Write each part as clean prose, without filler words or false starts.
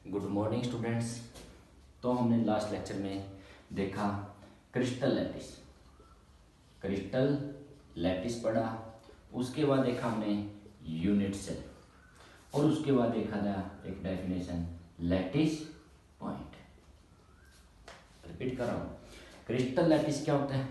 Good morning students. तो हमने last lecture में देखा क्रिस्टल लैटिस पढ़ा। उसके बाद देखा हमने यूनिट सेल और उसके बाद देखा था एक डेफिनेशन लैटिस पॉइंट। रिपीट कर रहा हूँ, क्रिस्टल लैटिस क्या होता है?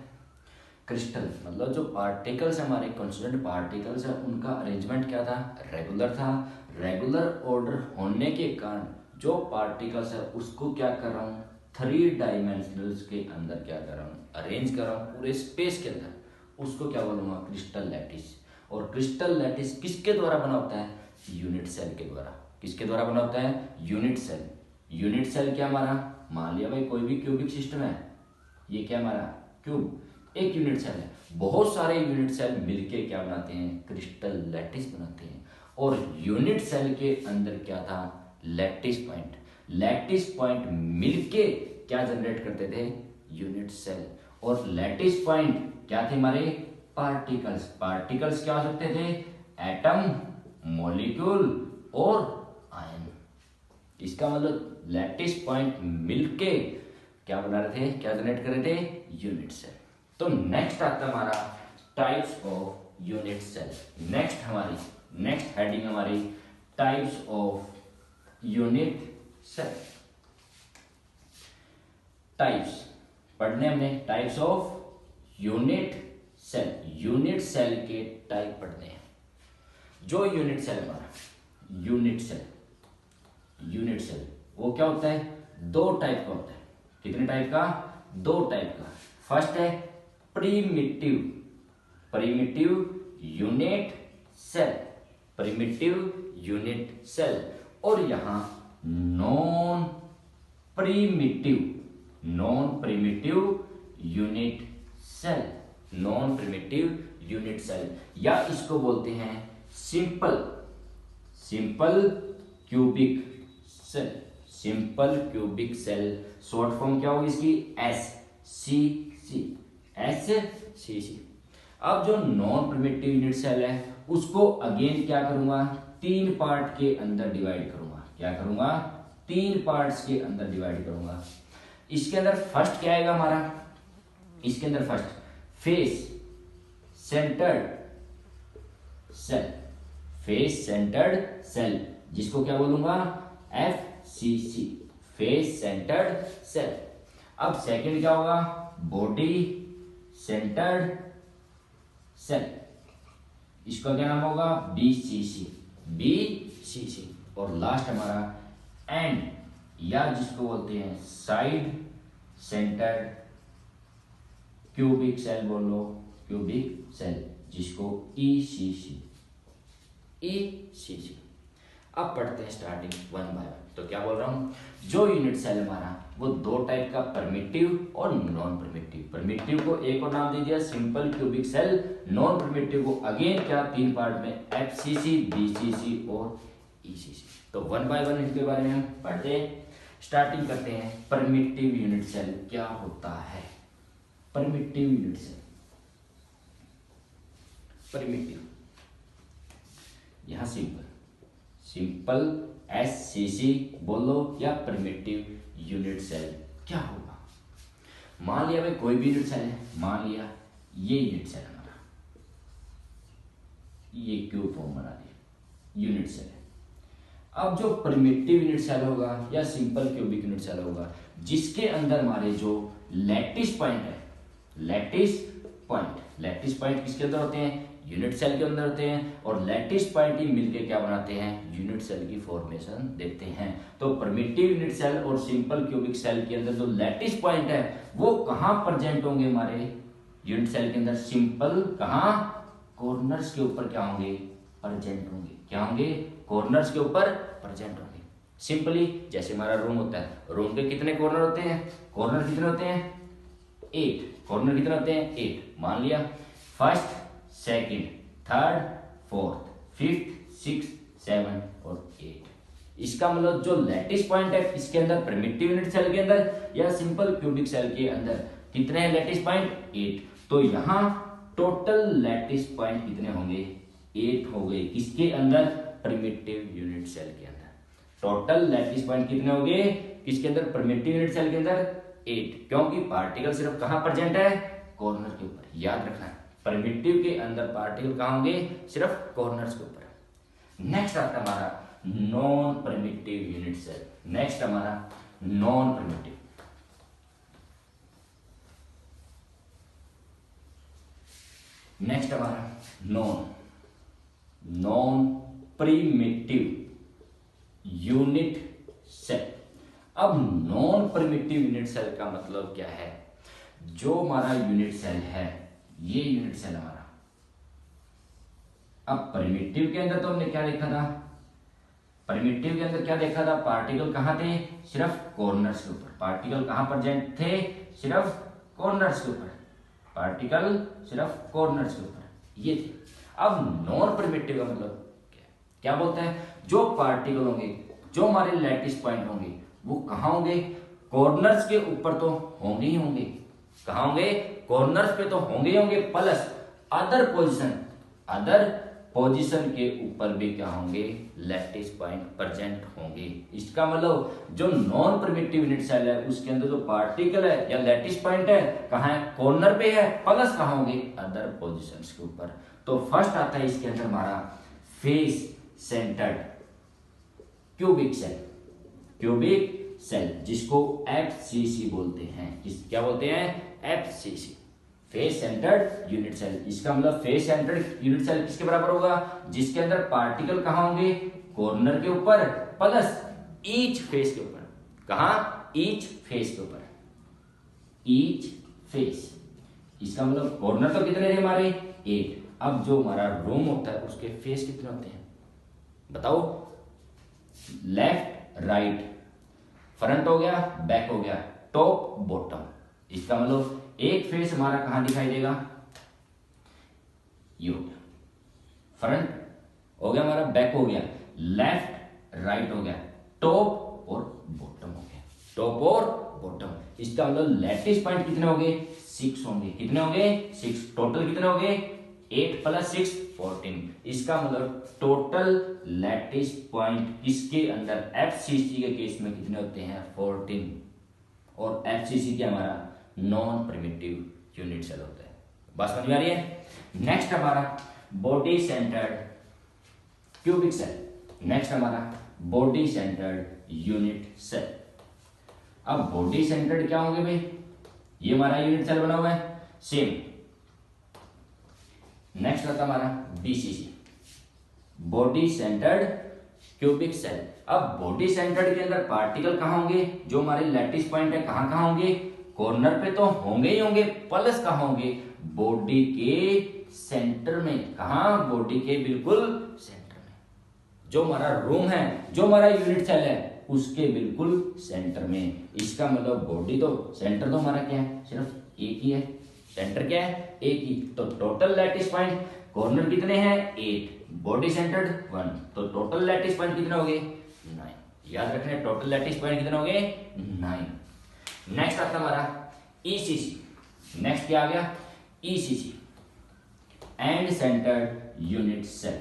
क्रिस्टल मतलब जो पार्टिकल्स हमारे कॉन्स्टिट्यूएंट पार्टिकल्स है उनका अरेंजमेंट क्या था? रेगुलर था। रेगुलर ऑर्डर होने के कारण जो पार्टिकल्स है उसको क्या कर रहा हूँ, 3 डायमेंशनल्स के अंदर क्या कर रहा हूँ, अरेंज कर रहा हूँ पूरे स्पेस के अंदर। उसको क्या बोलूँगा? Crystal lattice. और क्रिस्टल लैटिस किसके द्वारा बना होता है? यूनिट सेल के द्वारा। किसके द्वारा बना होता है? Unit cell. यूनिट सेल क्या हमारा? मान लिया भाई कोई भी क्यूबिक सिस्टम है, ये क्या हमारा क्यूब एक यूनिट सेल है। बहुत सारे यूनिट सेल मिलके क्या बनाते हैं? क्रिस्टल लैटिस बनाते हैं। और यूनिट सेल के अंदर क्या था? Lattice point. लैटिस पॉइंट मिलके क्या जनरेट करते थे? Unit cell. और लैटिस पॉइंट क्या थे हमारे? पार्टिकल्स। पार्टिकल्स क्या हो सकते थे? एटम, मॉलिक्यूल और आयन। इसका मतलब लैटिस पॉइंट मिलके क्या बना रहे थे, क्या जनरेट कर रहे थे? Unit cell. तो नेक्स्ट आता हमारा types of unit cell. Next heading हमारी types of unit cell. Types पढ़ने हमने, types of unit cell. Unit cell के टाइप पढ़ने हैं। जो यूनिट सेल हमारा यूनिट सेल वो क्या होता है? 2 टाइप का होता है। कितने टाइप का? 2 टाइप का। फर्स्ट है प्रीमिटिव यूनिट सेल। और यहां नॉन प्रीमिटिव यूनिट सेल या इसको बोलते हैं simple cubic cell. Short form क्या होगी इसकी? SCC। अब जो नॉन प्रिमिटिव यूनिट सेल है उसको अगेन क्या करूंगा? 3 पार्ट के अंदर डिवाइड करूंगा। क्या करूंगा? 3 पार्ट्स के अंदर डिवाइड करूंगा। इसके अंदर फर्स्ट क्या आएगा हमारा? इसके अंदर फर्स्ट फेस सेंटर्ड सेल, जिसको क्या बोलूंगा? FCC, face centred cell. अब सेकंड क्या होगा? बॉडी सेंटर्ड सेल, इसका क्या नाम होगा? BCC। और लास्ट हमारा एंड या जिसको बोलते हैं साइड सेंटर्ड क्यूबिक सेल, बोलो क्यूबिक सेल, जिसको ECC। अब पढ़ते हैं स्टार्टिंग 1 बाय 1। तो क्या बोल रहा हूं, जो यूनिट सेल हमारा वो 2 टाइप का, परमिटिव और नॉन परमिटिव। परमिटिव को एक और नाम दे दिया simple cubic cell. Non primitive को अगेन क्या 3 पार्ट में FCC, BCC और ECC। तो 1 बाय 1 इनके बारे में हम पढ़ते हैं। स्टार्टिंग करते हैं परमिटिव यूनिट सेल क्या होता है। परमिटिव यूनिट सेल, परमिटिव यहां सिंपल SCC बोलो या प्रिमिटिव यूनिट सेल क्या होगा? मान लिया भाई कोई भी यूनिट सेल है, मान लिया ये यूनिट सेल हमारा, ये क्यूब फॉर्म बना दिया, यूनिट सेल है। अब जो प्रिमिटिव यूनिट सेल होगा या सिंपल क्यूबिक यूनिट सेल होगा, जिसके अंदर हमारे जो लैटिस पॉइंट है, लैटिस पॉइंट किसके अंदर होते हैं? यूनिट सेल के अंदर होते हैं। और लैटिस पॉइंट ही मिलके क्या बनाते हैं? यूनिट सेल की फॉर्मेशन देते हैं। तो प्रिमिटिव यूनिट सेल और सिंपल क्यूबिक सेल के अंदर जो लैटिस पॉइंट है वो कहां प्रेजेंट होंगे हमारे यूनिट सेल के अंदर? सिंपल कहां? कॉर्नर्स के ऊपर क्या होंगे? प्रेजेंट होंगे। क्या होंगे? कॉर्नर्स के ऊपर प्रेजेंट होंगे। सिंपली जैसे हमारा रूम होता है, रूम के कितने कॉर्नर होते हैं? कॉर्नर कितने होते हैं? 8। कॉर्नर कितने होते हैं? 8। मान लिया first, second, third, fourth, fifth, six, 7 और 8। इसका मतलब जो लैटिस पॉइंट है इसके अंदर, प्रिमिटिव यूनिट सेल के अंदर या सिंपल क्यूबिक सेल के अंदर कितने हैं लैटिस पॉइंट? 8। तो यहां टोटल लैटिस पॉइंट कितने होंगे? 8 हो गए। किसके अंदर? प्रिमिटिव यूनिट सेल के अंदर टोटल लैटिस पॉइंट कितने हो गए किसके अंदर, प्रिमिटिव यूनिट सेल के अंदर 8, क्योंकि पार्टिकल सिर्फ कहां प्रेजेंट है, कॉर्नर के ऊपर। याद रखना प्रिमिटिव के अंदर पार्टिकल कहां होंगे, सिर्फ कॉर्नर्स के ऊपर। नेक्स्ट आता है हमारा non primitive unit cell. Next हमारा नॉन प्रिमिटिव, नेक्स्ट हमारा नॉन प्रिमिटिव यूनिट सेल। अब नॉन प्रिमिटिव यूनिट सेल का मतलब क्या है, जो हमारा यूनिट सेल है, ये यूनिट सेल हमारा, अब प्रिमिटिव के अंदर तो हमने क्या देखा था, प्रिमिटिव के अंदर क्या देखा था, पार्टिकल कहां थे, सिर्फ कॉर्नर्स के ऊपर। पार्टिकल कहां प्रेजेंट थे, सिर्फ कॉर्नर्स के ऊपर, पार्टिकल सिर्फ कॉर्नर्स के ऊपर ये थे। अब नॉन प्रिमिटिव का मतलब क्या बोलता है, जो पार्टिकल होंगे, जो हमारे लैटिस पॉइंट होंगे, वो कहां होंगे, कॉर्नर्स के ऊपर तो होंगे ही होंगे। कहां होंगे, कॉर्नर्स पे तो होंगे ही होंगे, प्लस अदर पोजीशन के ऊपर भी क्या होंगे, लैटिस पॉइंट प्रेजेंट होंगे। इसका मतलब जो नॉन प्रिमिटिव यूनिट सेल है उसके अंदर जो पार्टिकल है या लैटिस पॉइंट है कहां है, कॉर्नर पे है, प्लस कहां होंगे, अदर पोजीशंस के ऊपर। तो फर्स्ट आता है इसके अंदर हमारा face centred cubic cell, cubic cell जिसको एफसीसी बोलते हैं। क्या बोलते हैं, FCC, face centred unit cell. इसका मतलब फेस सेंटर्ड यूनिट सेल किसके बराबर होगा, जिसके अंदर पार्टिकल कहां होंगे, कॉर्नर के ऊपर, प्लस ईच फेस के ऊपर। कहां, ईच फेस के ऊपर, ईच फेस। इसका मतलब कॉर्नर तो कितने थे हमारे, 8। अब जो हमारा रूम होता है उसके फेस कितने होते हैं बताओ, लेफ्ट राइट, फ्रंट हो गया, बैक हो गया, टॉप बॉटम। इसका मतलब एक फेस हमारा कहां दिखाई देगा, ये हो गया, फ्रंट हो गया हमारा, बैक हो गया, लेफ्ट राइट हो गया, टॉप और बॉटम हो गया, टॉप और बॉटम। इसका मतलब लैटिस पॉइंट कितने हो गए, 6 होंगे। कितने हो गए, 6। टोटल कितने हो गए, 8 + 6 14। इसका मतलब टोटल लैटिस पॉइंट किसके अंदर, एफसीसी के केस में कितने होते हैं, 14। और एफसीसी क्या हमारा नॉन प्रिमिटिव यूनिट सेल होता है। बात समझ में आ रही है। नेक्स्ट हमारा body centred cubic cell. Next हमारा बॉडी सेंटर्ड यूनिट सेल। अब बॉडी सेंटर्ड क्या होंगे भाई, ये हमारा यूनिट सेल बना हुआ है सेम। नेक्स्ट आता हमारा BCC, body centred cubic cell. अब बॉडी सेंटर्ड के अंदर पार्टिकल कहां होंगे, जो हमारे लैटिस पॉइंट है कहां कहां होंगे, कॉर्नर पे तो होंगे ही होंगे, प्लस कहां होंगे, बॉडी के सेंटर में। कहां, बॉडी के बिल्कुल सेंटर में। जो हमारा रूम है, जो हमारा यूनिट सेल है उसके बिल्कुल सेंटर में। इसका मतलब बॉडी तो सेंटर तो हमारा क्या है, सिर्फ एक ही है, सेंटर क्या है, एक ही। तो टोटल लैटिस पॉइंट, कॉर्नर कितने हैं, 8, बॉडी सेंटर्ड 1, तो टोटल लैटिस पॉइंट कितने हो गए, 9। याद रखना टोटल लैटिस पॉइंट कितने हो गए, 9। नेक्स्ट आता हमारा ईसीसी। नेक्स्ट क्या आ गया, ECC, end centred unit cell,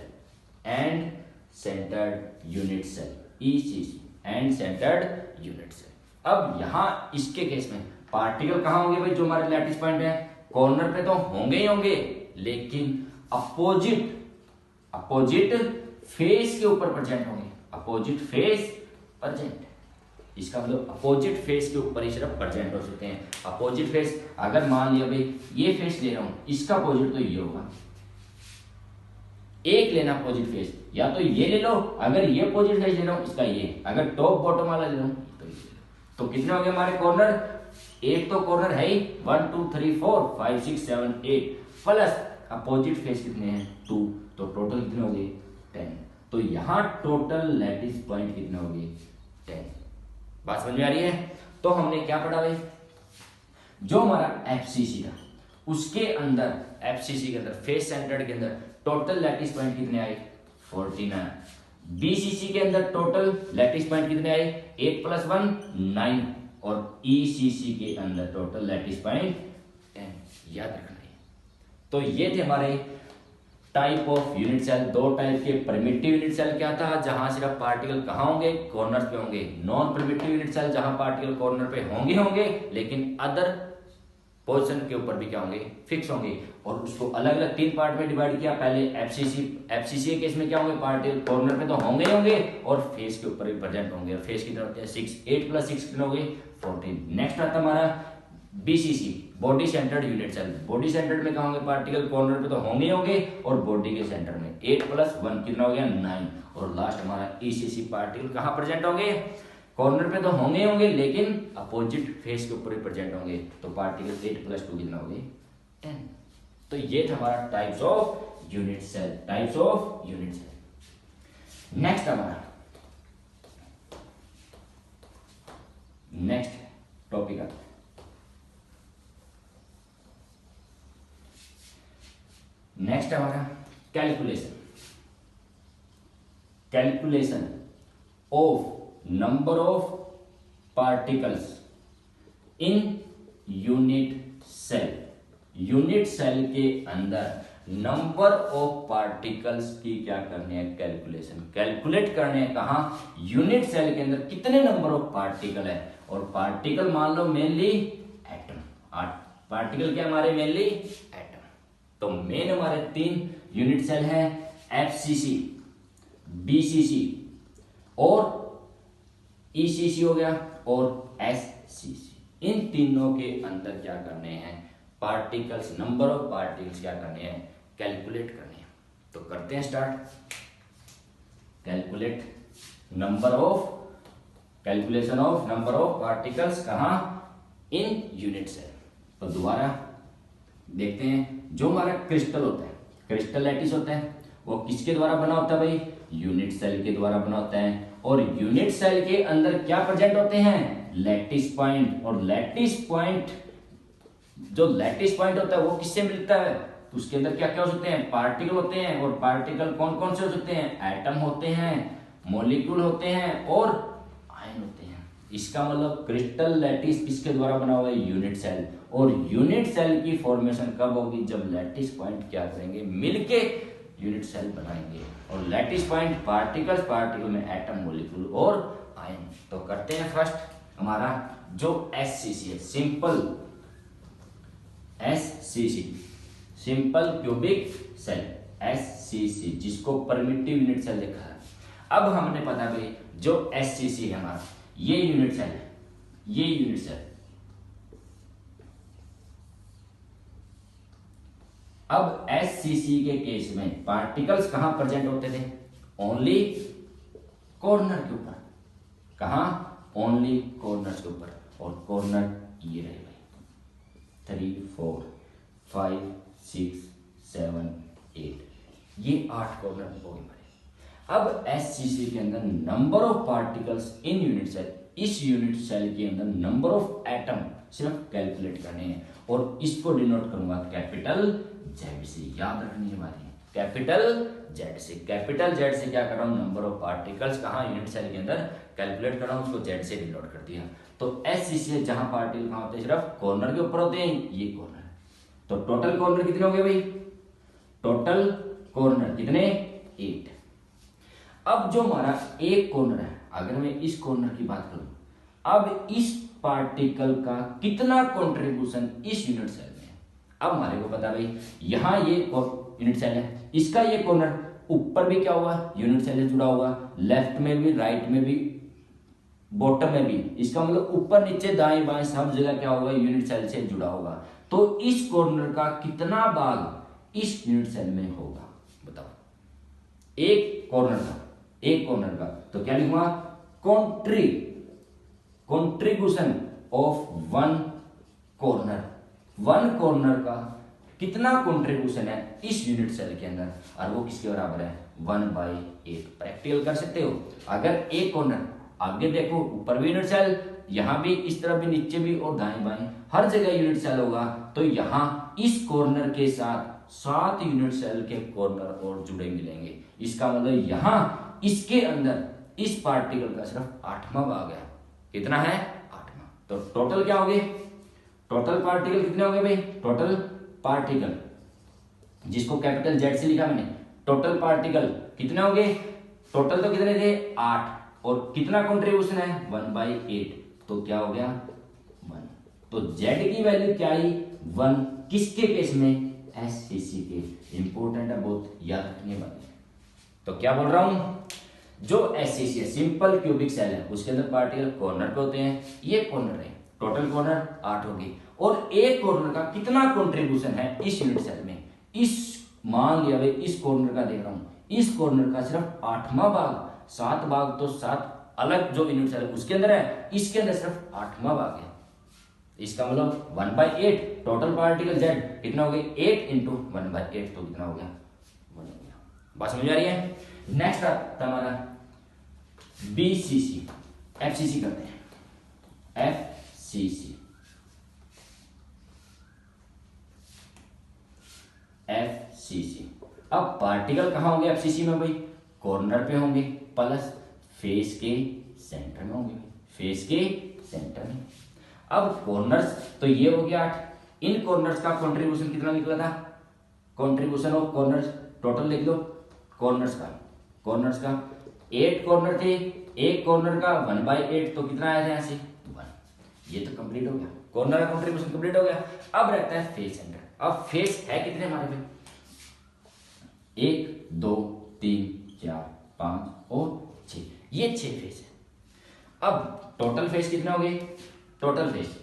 end centred unit cell, ECC, end centred unit cell. अब यहां इसके केस में पार्टिकल कहां होंगे भाई, जो हमारे लैटिस पॉइंट है, कॉर्नर पे तो होंगे ही होंगे, लेकिन अपोजिट फेस के ऊपर प्रेजेंट होंगे, अपोजिट फेस प्रेजेंट। इसका मतलब अपोजिट फेस के ऊपर ही सिर्फ प्रेजेंट हो सकते हैं। अपोजिट फेस, अगर मान लिया भाई ये फेस ले रहा हूं, इसका अपोजिट तो ये होगा, एक लेना अपोजिट फेस, या तो ये ले लो, अगर ये अपोजिट फेस ले रहा हूं इसका ये, अगर टॉप बॉटम वाला ले रहा हूं तो ये। तो कितने हो गए हमारे कॉर्नर, 8 तो कॉर्नर है ही, 1 2 3 4 5 6 7 8, प्लस अपोजिट फेस कितने हैं, 2, तो टोटल कितने हो गए, 10। तो यहां टोटल लैटिस पॉइंट कितने हो गए, 10। बात समझ में आ रही है। तो हमने क्या पढ़ा भाई, जो हमारा एफसीसी था उसके अंदर, एफसीसी के अंदर फेस सेंटर्ड के अंदर टोटल लैटिस पॉइंट कितने आए, 14। बीसीसी के अंदर टोटल लैटिस पॉइंट कितने आए, 8 + 1 9, और ईसीसी के अंदर टोटल लैटिस पॉइंट 10। याद रखना है। तो ये थे हमारे टाइप ऑफ यूनिट सेल, दो टाइप के प्रिमिटिव यूनिट सेल क्या था, जहां सिर्फ पार्टिकल कहाँ होंगे, कॉर्नर पे होंगे। नॉन प्रिमिटिव यूनिट सेल जहां पार्टिकल कॉर्नर पे होंगे लेकिन अदर पोजीशन के ऊपर भी क्या होंगे, फिक्स होंगे। और उसको अलग अलग तीन पार्ट में डिवाइड किया। पहले एफसीसी के केस में क्या होंगे, पार्टिकल कॉर्नर पे तो होंगे ही होंगे और फेस के ऊपर भी प्रेजेंट होंगे। और फेस कितने होते हैं, 6, 8 + 6 कितने हो गए, 14। नेक्स्ट आता हमारा BCC, body centred unit cell. Body centred में कहा होंगे, पार्टिकल कॉर्नर पे तो होंगे होंगे और बॉडी के सेंटर में 8 + 1 कितना हो गया, 9। और लास्ट हमारा ईसीसी, पार्टिकल कहाँ प्रेजेंट होंगे, कॉर्नर पे तो होंगे होंगे लेकिन अपोजिट फेस के ऊपर ही प्रेजेंट होंगे। तो पार्टिकल 8 + 2 कितना हो गए, 10। तो ये था हमारा types of unit cell, types of unit cell. Next हमारा नेक्स्ट टॉपिक आता है नेक्स्ट हमारा calculation of number of particles in unit cell. Unit cell के अंदर नंबर ऑफ पार्टिकल्स की क्या करनी है, कैलकुलेशन, कैलकुलेट करने हैं। कहा, यूनिट सेल के अंदर कितने नंबर ऑफ पार्टिकल है। और पार्टिकल मान लो मेनली एटम, पार्टिकल क्या हमारे मेनली एटम। तो मेन हमारे 3 यूनिट सेल है, एफसीसी, बीसीसी और ईसीसी हो गया और एससीसी। इन तीनों के अंदर क्या करने हैं, पार्टिकल्स, नंबर ऑफ पार्टिकल्स क्या करने हैं, कैलकुलेट करने हैं। तो करते हैं start. Calculation of number of particles कहां, इन यूनिट सेल। तो दोबारा देखते हैं, जो हमारा क्रिस्टल होता है, क्रिस्टल लैटिस होता है, वो किसके द्वारा बना होता है भाई, यूनिट सेल के द्वारा बना होता है। और यूनिट सेल के अंदर क्या प्रेजेंट होते हैं, लैटिस पॉइंट। और लैटिस पॉइंट, जो लैटिस पॉइंट होता है वो किससे मिलता है, तो उसके अंदर क्या क्या हो सकते हैं, पार्टिकल होते हैं। और पार्टिकल कौन कौन से हो सकते हैं, एटम होते हैं, मॉलिक्यूल होते हैं और आयन होते हैं। इसका मतलब क्रिस्टल लैटिस किसके द्वारा बना हुआ है, यूनिट सेल। और यूनिट सेल की फॉर्मेशन कब होगी, जब लैटिस पॉइंट क्या करेंगे, मिलके यूनिट सेल बनाएंगे। और लैटिस पॉइंट पार्टिकल्स, पार्टिकल में एटम, मॉलिक्यूल और आयन। तो करते हैं फर्स्ट हमारा जो एससीसी है, सिंपल क्यूबिक सेल, एससीसी, जिसको परमिटिव यूनिट सेल देखा है। अब हमने पता भाई जो एससीसी है हमारा, ये यूनिट सेल है, ये यूनिट सेल। अब एससीसी के केस में पार्टिकल्स कहां प्रेजेंट होते थे, ओनली कॉर्नर के ऊपर। कहां, ओनली कॉर्नर के ऊपर। और कॉर्नर ये रहे भाई, 3, 4, 5, 6, 7, 8, ये 8 कॉर्नर हो गए। अब एससीसी के अंदर number of particles in unit cell, इस यूनिट सेल के अंदर नंबर ऑफ एटम सिर्फ कैलकुलेट करने हैं। और इसको डिनोट करूंगा कैपिटल जेड से, याद रखनी है हमारी, कैपिटल जेड से। कैपिटल जेड से क्या कर रहा हूं, नंबर ऑफ पार्टिकल्स कहां, यूनिट सेल के अंदर कैलकुलेट कर रहा हूं, उसको जेड से डिनोट कर दिया। तो एससीसी है जहां पार्टिकल कहां होते हैं, सिर्फ कॉर्नर के ऊपर होते हैं, ये कॉर्नर। तो टोटल कॉर्नर कितने हो गए भाई, टोटल कॉर्नर कितने, 8। अब जो हमारा एक कॉर्नर है, अगर मैं इस कॉर्नर की बात करूं, अब इस पार्टिकल का कितना कंट्रीब्यूशन इस यूनिट सेल में है। अब हमारे को पता भाई, यहां ये यूनिट सेल है, इसका ये कॉर्नर ऊपर भी क्या हुआ, यूनिट सेल से जुड़ा हुआ, लेफ्ट में भी, राइट में भी, बॉटम में भी। इसका मतलब ऊपर नीचे दाएं बाएं सब जगह क्या होगा, यूनिट सेल से जुड़ा होगा। तो इस कॉर्नर का कितना भाग इस यूनिट सेल में होगा, बताओ। एक कॉर्नर का तो क्या लिखूंगा, कंट्रीब्यूशन ऑफ वन कॉर्नर का कितना कंट्रीब्यूशन है इस यूनिट सेल के अंदर, और वो किसके बराबर है, 1/8। प्रैक्टिकल कर सकते हो। अगर एक कॉर्नर, आगे देखो ऊपर भी यूनिट सेल, यहां भी, इस तरफ भी, नीचे भी और दाएं बाएं हर जगह यूनिट सेल होगा। तो यहां इस कॉर्नर के साथ 7 यूनिट सेल के कॉर्नर और जुड़े मिलेंगे। इसका मतलब यहां इसके अंदर इस पार्टिकल का सिर्फ 8वां भाग है। कितना है, 8वां। तो टोटल क्या हो गए, टोटल पार्टिकल कितने हो गए भाई, टोटल पार्टिकल जिसको कैपिटल जेड से लिखा मैंने। टोटल पार्टिकल कितने हो गए, टोटल तो कितने थे 8, और कितना कंट्रीब्यूशन है 1/8, तो क्या हो गया 1। तो जेड की वैल्यू क्या आई 1, किसके केस में, एससीसी के। इंपॉर्टेंट है बहुत, याद रखने वाली। तो क्या बोल रहा हूं, जो एससीसी है सिंपल क्यूबिक सेल है, उसके अंदर पार्टिकल कॉर्नर पे होते हैं, ये कॉर्नर है, टोटल कॉर्नर 8 होंगे, और एक कॉर्नर का कितना कंट्रीब्यूशन है इस यूनिट सेल में, इस मान लिया भाई इस कॉर्नर का देख रहा हूं, इस कॉर्नर का सिर्फ 8वां भाग, 7 भाग तो 7 अलग जो यूनिट सेल है उसके अंदर है, इसके अंदर सिर्फ 8वां भाग है। इसका मतलब 1/8 टोटल पार्टिकल जेड कितना हो गया 8 इंटू 1/8, तो कितना हो गया 1 हो गया। बात समझ आ रही है। नेक्स्ट आता हमारा बीसीसी, एफसीसी करते हैं, एफसीसी, एफसीसी। अब पार्टिकल कहां होंगे एफसीसी में भाई, कॉर्नर पे होंगे प्लस फेस के सेंटर में होंगे, फेस के सेंटर में। अब कॉर्नर्स तो ये हो गया 8, इन कॉर्नर्स का कंट्रीब्यूशन कितना निकला था, कंट्रीब्यूशन ऑफ कॉर्नर्स टोटल लिख लो, कॉर्नर्स का 8 कॉर्नर थे, एक कॉर्नर का 1/8, तो कितना आया था यहाँ से 1। ये तो कंप्लीट हो गया, कॉर्नर का कंट्रीब्यूशन कंप्लीट हो गया। अब रहता है फेस सेंटर। अब फेस है कितने हमारे पे, 1 2 3 4 5 और 6, ये 6 फेस है। अब टोटल फेस कितने हो गए, टोटल फेस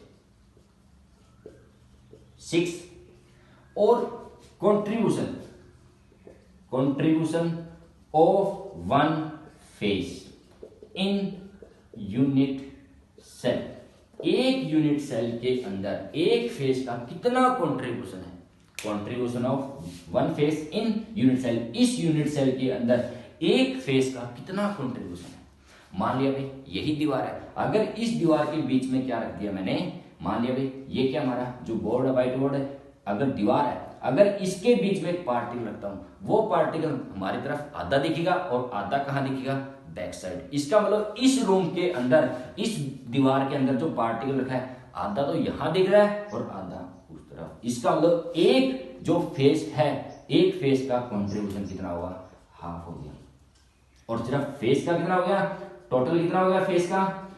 6, और contribution of one face in unit cell, एक यूनिट सेल के अंदर एक फेस का कितना कंट्रीब्यूशन है, contribution of one face in unit cell, इस यूनिट सेल के अंदर एक फेस का कितना कंट्रीब्यूशन है। मान लिया भाई यही दीवार है, अगर इस दीवार के बीच में क्या रख दिया मैंने, मान लिया भाई ये क्या हमारा जो बोर्ड है व्हाइट बोर्ड है, अगर दीवार है, अगर इसके बीच में एक पार्टिकल रखता हूं, वो पार्टिकल हमारी तरफ आधा दिखेगा और आधा कहां दिखेगा, बैक साइड। इसका मतलब इस रूम के अंदर, इस दीवार के अंदर जो पार्टिकल रखा है, आधा तो यहां दिख रहा है और आधा उस तरफ। इसका मतलब एक जो फेस है, एक फेस का कंट्रीब्यूशन कितना होगा, हाफ हो गया। और सिर्फ फेस का कितना हो गया, टोटल कितना हो गया फेस का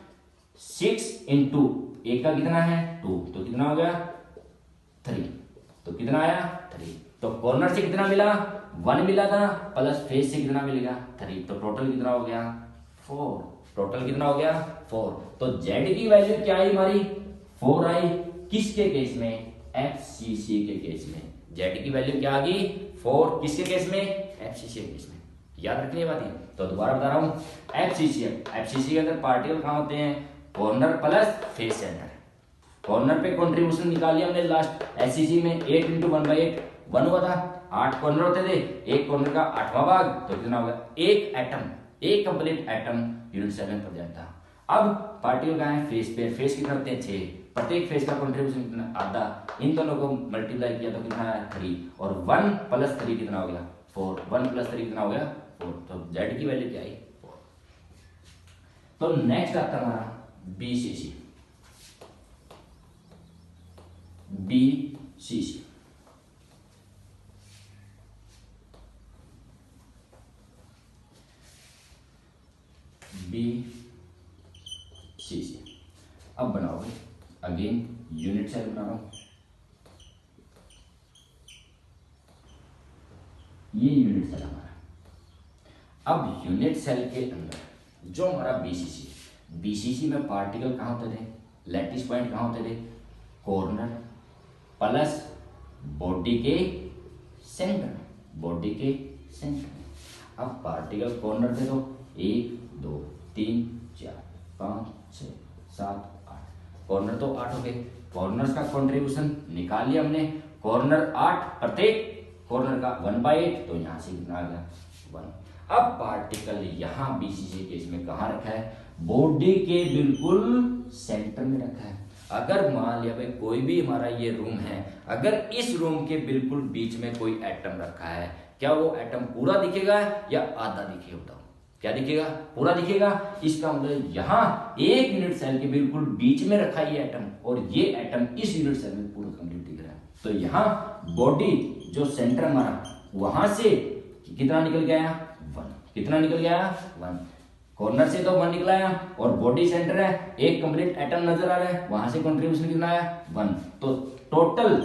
6 इंटू एक का कितना है 2, तो कितना हो गया 3, तो कितना आया 3। तो कॉर्नर से कितना मिला 1 मिला था, प्लस फेस से कितना मिलेगा 3, तो टोटल कितना हो गया 4, टोटल कितना हो गया 4। तो जेड की वैल्यू क्या आई हमारी 4 आई, किसके केस में, एफसीसी के केस में। जेड की वैल्यू क्या आ गई 4, किसके केस में, एफसीसी के केस में। याद रखनी बात है। तो दोबारा बता रहा हूं, एफसीसी के अंदर पार्टिकल कहां होते हैं, corner plus face centre. Corner पे कंट्रीब्यूशन निकाल लिया हमने लास्ट एससीसी में, 8 इंटू 1/8 1 हुआ था, 8 कॉर्नर होते थे, एक कॉर्नर का 8वां भाग, तो कितना होगा, एक एटम, एक कंप्लीट एटम यूनिट सेल में प्रेजेंट था। अब पार्टिकल कहां है, फेस पे, फेस कितने होते हैं 6, प्रत्येक फेस का कंट्रीब्यूशन कितना, आधा, इन दोनों को मल्टीप्लाई किया तो कितना है 3, और 1 + 3 कितना हो गया 4, 1 + 3 कितना हो गया 4। तो जेड की वैल्यू क्या आई 4। तो नेक्स्ट आता हमारा बीसीसी, बीसीसी बीसीसी। अब बनाओगे अगेन यूनिट सेल बना रहा हूं, ये यूनिट सेल हमारा। अब यूनिट सेल के अंदर जो हमारा बीसीसी, बीसीसी में पार्टिकल कहां होते थे, लैटिस पॉइंट कहां होते थे, कॉर्नर प्लस बॉडी के सेंटर में, बॉडी के सेंटर में। अब पार्टिकल कॉर्नर थे तो 1 2 3 4 5 6 7 8, कॉर्नर तो 8 हो गए। कॉर्नर्स का कंट्रीब्यूशन निकाल लिया हमने, कॉर्नर 8, प्रत्येक कॉर्नर का 1/8, तो यहां से कितना आ गया 1। अब पार्टिकल यहां बीसीसी केस में कहां रखा है, बॉडी के बिल्कुल सेंटर में रखा है। अगर मान लिया भाई कोई भी हमारा ये रूम है, अगर इस रूम के बिल्कुल बीच में कोई एटम रखा है, क्या वो एटम पूरा दिखेगा या आधा दिखेगा, बताओ क्या दिखेगा, पूरा दिखेगा। इसका मतलब यहां एक यूनिट सेल के बिल्कुल बीच में रखा ये एटम, और ये एटम इस यूनिट सेल में पूरा कंप्लीट दिख रहा है। तो यहां बॉडी जो सेंटर हमारा वहां से कितना निकल गया, 1। कितना निकल गया, 1। कॉर्नर से तो 1 निकला है और बॉडी सेंटर है, एक कंप्लीट एटम नजर आ रहा है, वहां से कंट्रीब्यूशन कितना है, 1। तो टोटल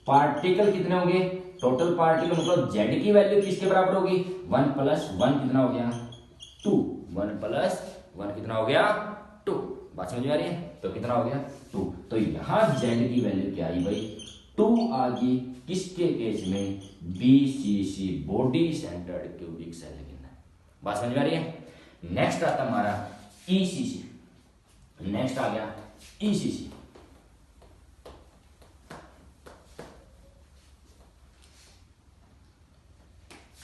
पार्टिकल कितने होंगे, टोटल पार्टिकल मतलब जेड की वैल्यू किसके बराबर होगी, 1 प्लस 1 कितना हो गया, 2। 1 प्लस 1 कितना हो गया, 2। बात समझ में आ रही है, तो कितना हो गया, 2। तो यहां जेड की वैल्यू क्या आई भाई, 2 आ गई किसके केस में, BCC body centred cubic cell के अंदर। बात समझ में आ रही है। नेक्स्ट आता हमारा ईसीसी, नेक्स्ट आ गया ईसीसी।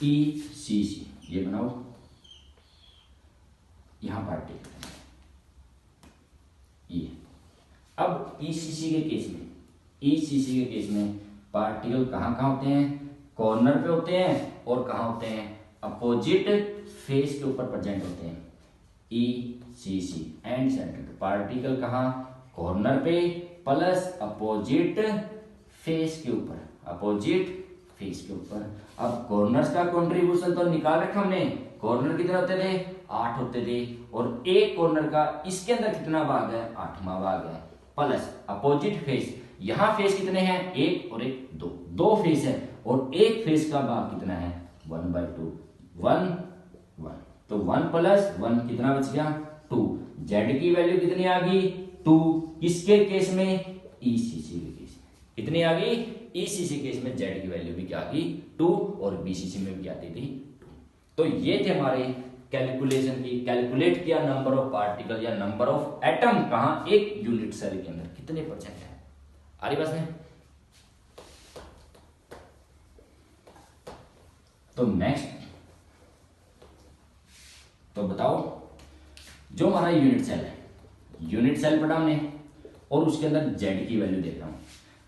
ईसीसी ये बनाओ, यहां पार्टिकल ये। अब ईसीसी के केस में, ईसीसी के केस में पार्टिकल कहां कहां होते हैं, कॉर्नर पे होते हैं और कहां होते हैं, अपोजिट फेस के ऊपर प्रेजेंट होते हैं। ईसीसी एंड सेंटर पार्टिकल कहां, कॉर्नर पे प्लस अपोजिट फेस के ऊपर, अपोजिट फेस के ऊपर। अब कॉर्नर्स का कंट्रीब्यूशन तो निकाल रखा हमने, कॉर्नर कितने होते थे, 8 होते थे, और एक कॉर्नर का इसके अंदर कितना भाग है, 8वां भाग है, प्लस अपोजिट फेस, यहां फेस कितने हैं, 1 और 1 2, 2 फेस है और एक फेस का भाग कितना है, 1/2, 1 1। तो 1 प्लस 1 कितना बच गया, 2। जेड की वैल्यू कितनी आ गई, 2। किसके केस में, ईसीसी के केस में कितनी आ गई, ईसीसी केस में जेड की वैल्यू भी क्या आ गई, 2, और बीसीसी में भी क्या आती थी, 2। तो ये थे हमारे कैलकुलेशन की, कैलकुलेट किया नंबर ऑफ पार्टिकल या नंबर ऑफ एटम कहां, एक यूनिट सेल के अंदर कितने परसेंट है। आ रही बात है। तो नेक्स्ट तो बताओ, जो हमारा यूनिट सेल है, यूनिट सेल पढ़ा हमने और उसके अंदर जेड की वैल्यू देख रहा हूं,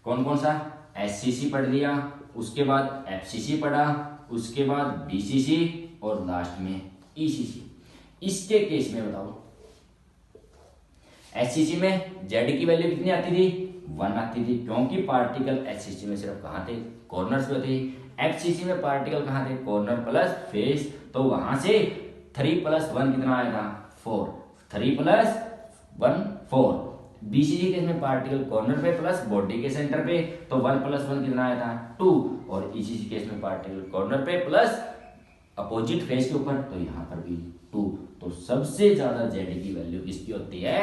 कौन कौन सा, एससीसी पढ़ लिया, उसके बाद एफसीसी पढ़ा, उसके बाद बीसीसी और लास्ट में ईसीसी। इसके केस में बताओ, एससीसी में जेड की वैल्यू कितनी आती थी, 1 आती थी, क्योंकि पार्टिकल एससीसी में सिर्फ कहां थे, कॉर्नर्स पे थे। एफसीसी में पार्टिकल कहां थे, कॉर्नर प्लस फेस, तो वहां से 3 + 1 कितना आया था, 4। 3 + 1 4। बीसीसी केस में पार्टिकल कॉर्नर पे प्लस बॉडी के सेंटर पे, तो 1 + 1 कितना आया था, 2। और ईसीसी केस में पार्टिकल कॉर्नर पे प्लस अपोजिट फेस के ऊपर, तो यहां पर भी 2। तो सबसे ज्यादा जेड की वैल्यू किसकी होती है,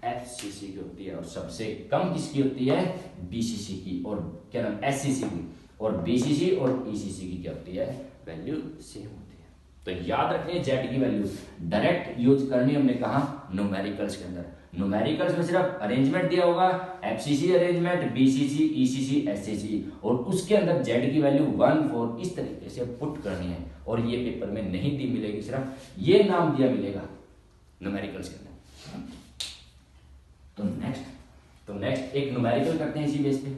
एफसीसी की होती है, और सबसे कम किसकी होती है, बीसीसी की, और क्या नाम, एससीसी की। और बीसीसी और ईसीसी की क्या होती है, वैल्यू सेम होती है। तो याद रखनी है जेड की वैल्यू डायरेक्ट यूज करनी, हमने कहा न्यूमेरिकल्स के अंदर। न्यूमेरिकल्स में सिर्फ अरेंजमेंट दिया होगा, FCC arrangement, BCC, ECC, SCC, और उसके अंदर जेड की वैल्यू 1 4 इस तरीके से पुट करनी है, और ये पेपर में नहीं दी मिलेगी, सिर्फ ये नाम दिया मिलेगा न्यूमेरिकल्स के अंदर। तो नेक्स्ट एक न्यूमेरिकल करते हैं इसी बेस पे।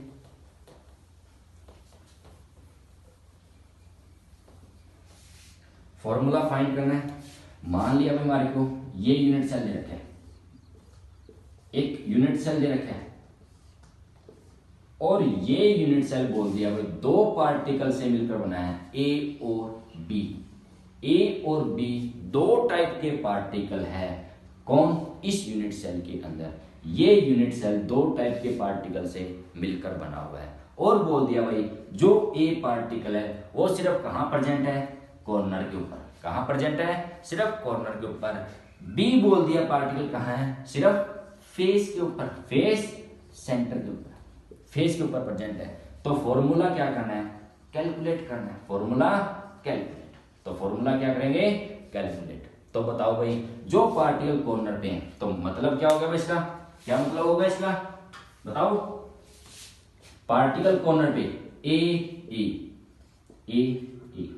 फॉर्मूला फाइंड करना है। मान लिया भाई हमारे को ये यूनिट सेल दे रखा है, एक यूनिट सेल दे रखा है, और ये यूनिट सेल बोल दिया भाई 2 पार्टिकल से मिलकर बना है, ए और बी। ए और बी 2 टाइप के पार्टिकल है, कौन, इस यूनिट सेल के अंदर। ये यूनिट सेल 2 टाइप के पार्टिकल से मिलकर बना हुआ है, और बोल दिया भाई जो ए पार्टिकल है वो सिर्फ कहां प्रेजेंट है, कॉर्नर के ऊपर। कहां प्रेजेंट है, सिर्फ कॉर्नर के ऊपर। बी बोल दिया पार्टिकल कहां है, सिर्फ फेस के ऊपर, फेस सेंटर के ऊपर, फेस के ऊपर प्रेजेंट है। तो फॉर्मूला क्या करना है, कैलकुलेट करना है, फॉर्मूला कैलकुलेट। तो फॉर्मूला क्या करेंगे, कैलकुलेट। तो बताओ भाई जो पार्टिकल कॉर्नर पे है, तो मतलब क्या होगा इसका, क्या मतलब होगा इसका, बताओ। पार्टिकल कॉर्नर पे ए ए ए ए,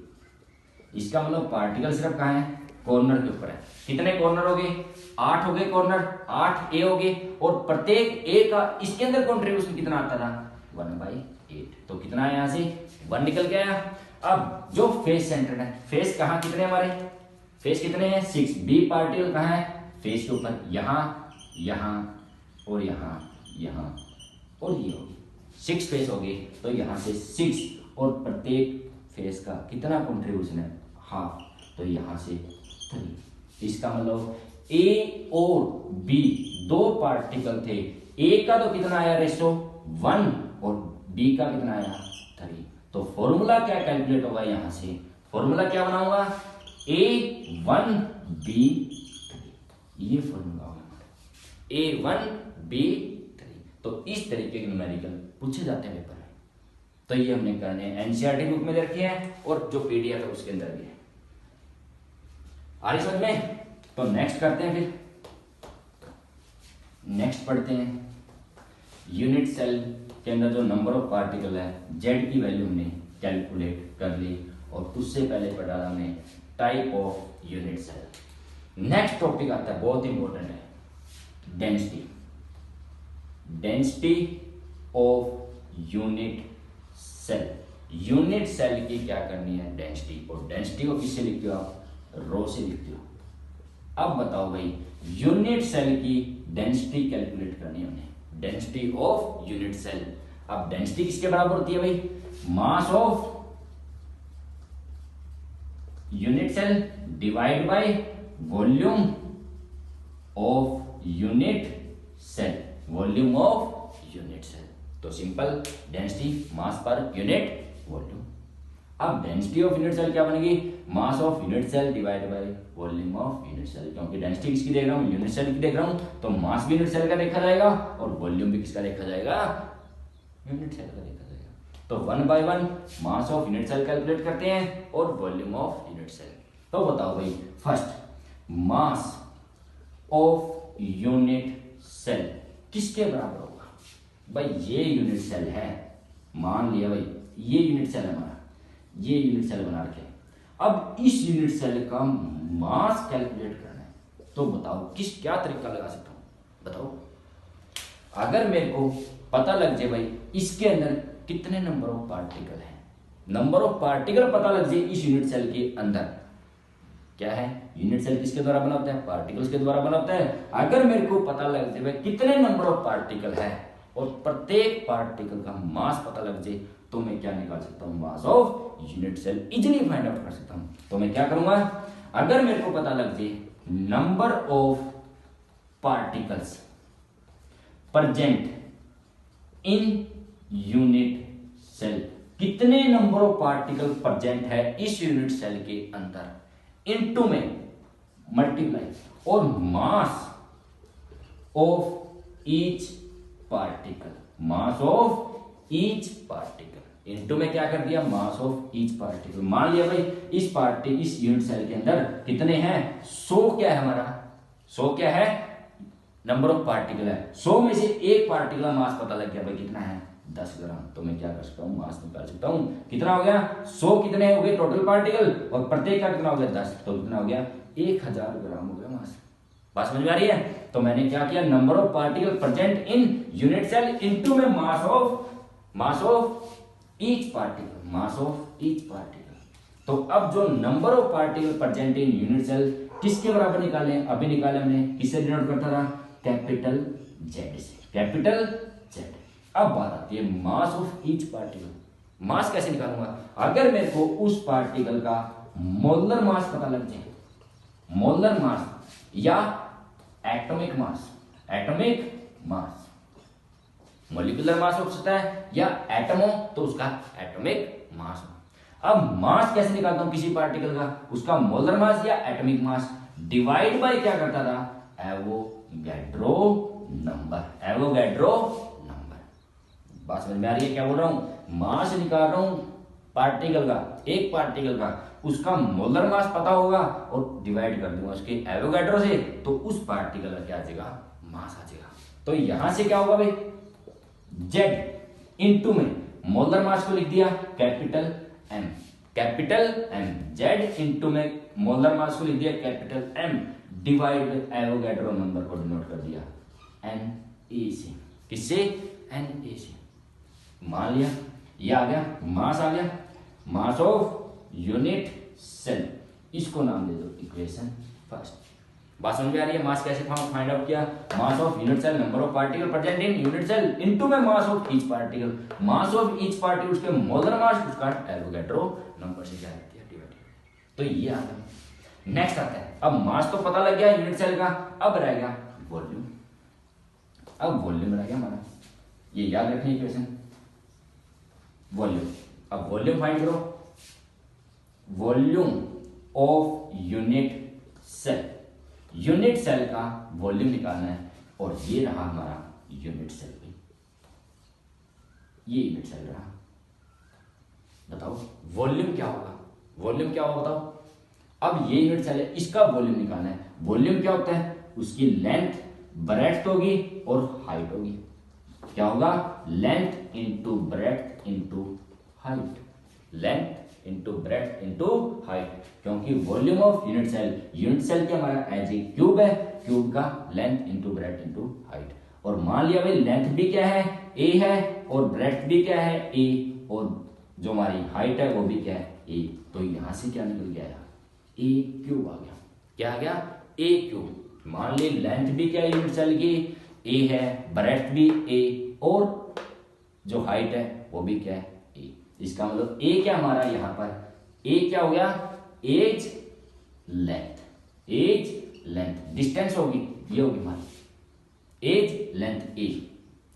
इसका मतलब पार्टिकल सिर्फ कहां है, कॉर्नर के ऊपर है। कितने कॉर्नर हो गए, 8 हो गए कॉर्नर, 8 ए हो गए, और प्रत्येक ए का इसके अंदर कंट्रीब्यूशन कितना आता था, 1/8। तो कितना है, यहां से 1 निकल के आया। अब जो फेस सेंटर है, फेस कहां कितने हमारे, फेस कितने हैं, 6। बी पार्टिकल कहां है, फेस के ऊपर, यहां यहां और यहां यहां, और ये होगी 6 फेस हो गए, तो यहां से 6। और प्रत्येक फेस का कितना कंट्रीब्यूशन है, हाफ, तो यहाँ से 3। इसका मतलब ए और बी दो पार्टिकल थे, ए का तो कितना आया रेशो 1 और बी का कितना आया 3। तो फॉर्मूला क्या कैलकुलेट होगा, यहाँ से फॉर्मूला क्या बनाऊंगा, A1B3, ये फॉर्मूला होगा A1B3। तो इस तरीके के न्यूमेरिकल पूछे जाते हैं पेपर में। तो ये हमने करने एनसीईआरटी बुक में रखे हैं और जो पीडीएफ है उसके अंदर भी है। आ रही समझ में? तो नेक्स्ट करते हैं, फिर नेक्स्ट पढ़ते हैं यूनिट सेल के अंदर जो नंबर ऑफ पार्टिकल है, जेड की वैल्यू हमने कैलकुलेट कर ली, और उससे पहले पढ़ा हमने type of unit cell. Next topic आता है, बहुत इंपॉर्टेंट है, density. Density of unit cell. Unit cell की क्या करनी है, डेंसिटी, और डेंसिटी को किससे लिखते हो आप, रो से लिखते हो। अब बताओ भाई, यूनिट सेल की डेंसिटी कैलकुलेट करनी है हमने, डेंसिटी ऑफ यूनिट सेल। अब डेंसिटी किसके बराबर होती है भाई, mass of unit cell divide by volume of unit cell, volume of unit cell. तो simple, density mass per unit volume. अब डेंसिटी ऑफ यूनिट सेल क्या बनेगी, mass of unit cell divide by volume of unit cell. क्योंकि density किसकी देख रहा हूं, unit cell की देख रहा हूं, तो मास भी यूनिट सेल का देखा जाएगा और वॉल्यूम भी किसका देखा जाएगा, यूनिट सेल का देखा जाएगा। तो 1 by 1 mass of unit cell calculate करते हैं और वॉल्यूम ऑफ यूनिट सेल। तो बताओ भाई, first mass of unit cell किसके बराबर होगा। भाई ये यूनिट सेल है, मान लिया भाई ये यूनिट सेल है हमारा, ये यूनिट सेल बना रखे। अब इस यूनिट सेल का मास कैलकुलेट करना है, तो बताओ किस क्या तरीका लगा सकता हूं, बताओ। अगर मेरे को पता लग जाए भाई इसके अंदर कितने नंबर ऑफ पार्टिकल हैं, नंबर ऑफ पार्टिकल पता लग जाए इस यूनिट सेल के अंदर, क्या है, यूनिट सेल किसके द्वारा बना होता है, पार्टिकल्स के द्वारा बना होता है। अगर मेरे को पता लग जाए भाई कितने नंबर ऑफ पार्टिकल है और प्रत्येक पार्टिकल का मास पता लग जाए, तो मैं क्या निकाल सकता हूं, mass of unit cell easily find out कर सकता हूं। तो मैं क्या करूंगा, अगर मेरे को पता लग जाए number of particles present in unit cell, कितने नंबर ऑफ पार्टिकल प्रेजेंट है इस यूनिट सेल के अंदर, इनटू में मल्टीप्लाई और मास of each particle, mass of each particle into में क्या कर दिया, मास ऑफ ईच पार्टिकल। मान लिया भाई इस यूनिट सेल के अंदर कितने हैं, 100 क्या है हमारा, 100 क्या है, नंबर ऑफ पार्टिकल है। 100 में से एक पार्टिकल का मास पता लग गया भाई कितना है, 10 ग्राम। तो मैं क्या कर सकता हूँ, मास निकाल सकता हूँ, कितना हो गया, 100 कितने हो गए टोटल पार्टिकल और प्रत्येक का कितना हो गया 10, तो कितना हो गया 1000 ग्राम हो गया मास। बात समझ में आ रही है? तो मैंने क्या किया, number of particle present in unit cell into में mass of each particle, mass of each particle. तो अब जो number of particle present in unit cell किसके बराबर निकाले, अभी निकाले हमने, किससे डिनोट करता था, कैपिटल जेड से, कैपिटल जेड। अब बात आती है मास ऑफ ईच पार्टिकल। मास कैसे निकालूंगा, अगर मेरे को उस पार्टिकल का मोलर मास पता लग जाए, मोलर मास या atomic mass, atomic mass, molecular mass हो सकता है या एटम हो तो उसका एटॉमिक मास हो। अब मास कैसे निकालता हूं किसी पार्टिकल का, उसका मोलर मास या एटॉमिक मास डिवाइड बाय क्या करता था, एवोगैड्रो नंबर, एवोगैड्रो नंबर। बात समझ में आ रही है क्या बोल रहा हूं, मास निकाल रहा हूं पार्टिकल का, एक पार्टिकल का, उसका मोलर मास पता होगा और डिवाइड कर दूंगा उसके एवोगैड्रो से, तो उस पार्टिकल का क्या आ जाएगा, मास आ जाएगा। तो यहां से क्या होगा भाई, जेड इनटू में मोलर मास को लिख दिया capital M, capital M, Z into में मोलर मास को लिख दिया capital M, divide by Avogadro number को डिनोट कर दिया एन से, किससे, एन से। मान लिया ये आ गया, मास आ गया, मास ऑफ यूनिट सेल, इसको नाम दे दो इक्वेशन फर्स्ट। बात समझ में आ रही है? मास कैसे फाइंड आउट किया? Mass of unit cell, number of particle present in unit cell into में mass of each particle, mass of each particle उसके मोलर मास उसका एवोगैड्रो नंबर से क्या रहती है डिवाइड। तो ये आता है। नेक्स्ट आता है, अब मास तो पता लग गया यूनिट सेल का, अब रह गया वॉल्यूम। अब वॉल्यूम रह गया हमारा, ये याद रखने की क्वेश्चन, वॉल्यूम। अब वॉल्यूम फाइंड करो, volume of unit cell, unit cell का वॉल्यूम निकालना है, और ये रहा हमारा यूनिट सेल भी, ये यूनिट सेल रहा। बताओ वॉल्यूम क्या होगा? वॉल्यूम क्या होगा बताओ? अब ये यूनिट सेल है, इसका वॉल्यूम निकालना है। वॉल्यूम क्या होता है? उसकी लेंथ ब्रेड्थ होगी और हाइट होगी। क्या होगा? Length into breadth into height, length into breadth into height, क्योंकि volume of unit cell, unit cell क्या हमारा एज ए क्यूब है, क्यूब का length into breadth into height. और मान लिया भाई लेंथ भी क्या है? ए है, और ब्रेड्थ भी क्या है? ए, और जो हमारी हाइट है वो भी क्या है? ए। तो यहां से क्या निकल गया? ए क्यूब आ गया। क्या आ गया? ए क्यूब। मान ली लेंथ भी क्या है यूनिट सेल की? ए है, ब्रेड्थ भी ए, और जो हाइट है वो भी क्या है? ए। इसका मतलब ए क्या हमारा यहां पर? ए क्या हो गया? Edge length, edge length, distance होगी ये होगी हमारी एज लेंथ ए,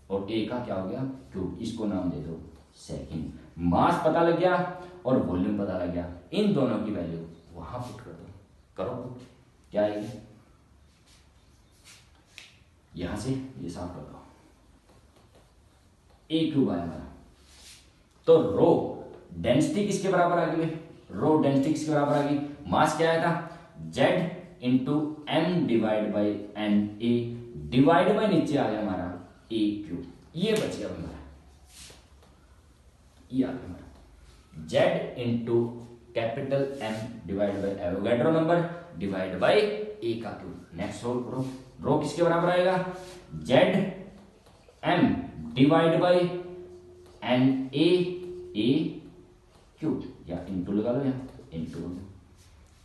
और ए का क्या हो गया? क्यूब। इसको नाम दे दो सेकंड। मास पता लग गया और वॉल्यूम पता लग गया, इन दोनों की वैल्यू वहां पुट कर दो, करो पुट। क्या आएगी? यहां से ये साफ कर दो, ए क्यूब आया हमारा। तो रो डेंसिटी किसके बराबर आ गई? रो डेंसिटी किसके बराबर आ गई? मास क्या आया था? Z into M divide by N A, divide by नीचे आ गया हमारा ए क्यूब। ये बच गया हमारा, ये आ गया हमारा Z into capital M divide by Avogadro number divide by A का क्यूब। नेक्स्ट सोल्व करो, रो किसके बराबर आएगा? Z M divide by N A cube, या इंटू लगा लो, या इंटू।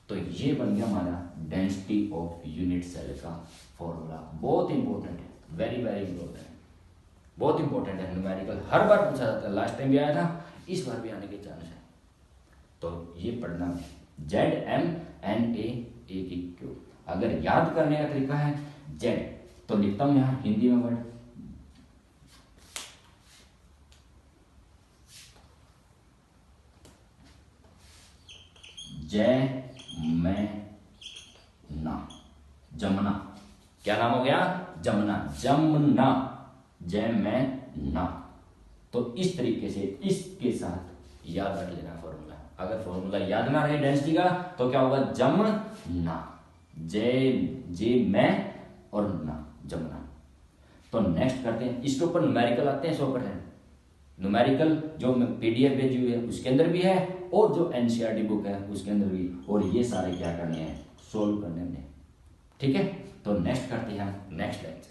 तो ये बन गया हमारा डेंसिटी ऑफ यूनिट सेल का फॉर्मूला। बहुत इंपॉर्टेंट है, वेरी वेरी इंपॉर्टेंट है, बहुत इंपॉर्टेंट है। न्यूमेरिकल हर बार पूछा जाता है, लास्ट टाइम भी आया था, इस बार भी आने के चांस है। तो ये पढ़ना है, जेड एम एन ए की क्यूब। अगर याद करने का तरीका है जेड, तो लिखता हूं यहां हिंदी में वर्ड जय मैं ना, जमुना। क्या नाम हो गया? जमुना, जमुना, जय मैं ना। तो इस तरीके से इसके साथ याद रख लेना फॉर्मूला। अगर फॉर्मूला याद ना रहे डेंसिटी का तो क्या होगा? जमुना, जय जे मैं और ना, जमुना। तो नेक्स्ट करते हैं, इसके ऊपर न्यूमेरिकल आते हैं 100%। न्यूमेरिकल जो पीडीएफ भेजी हुई है उसके अंदर भी है, और जो एनसीईआरटी बुक है उसके अंदर भी, और ये सारे क्या करने हैं? सोल्व करने हैं। ठीक है, तो नेक्स्ट करते हैं हम नेक्स्ट लेक्चर।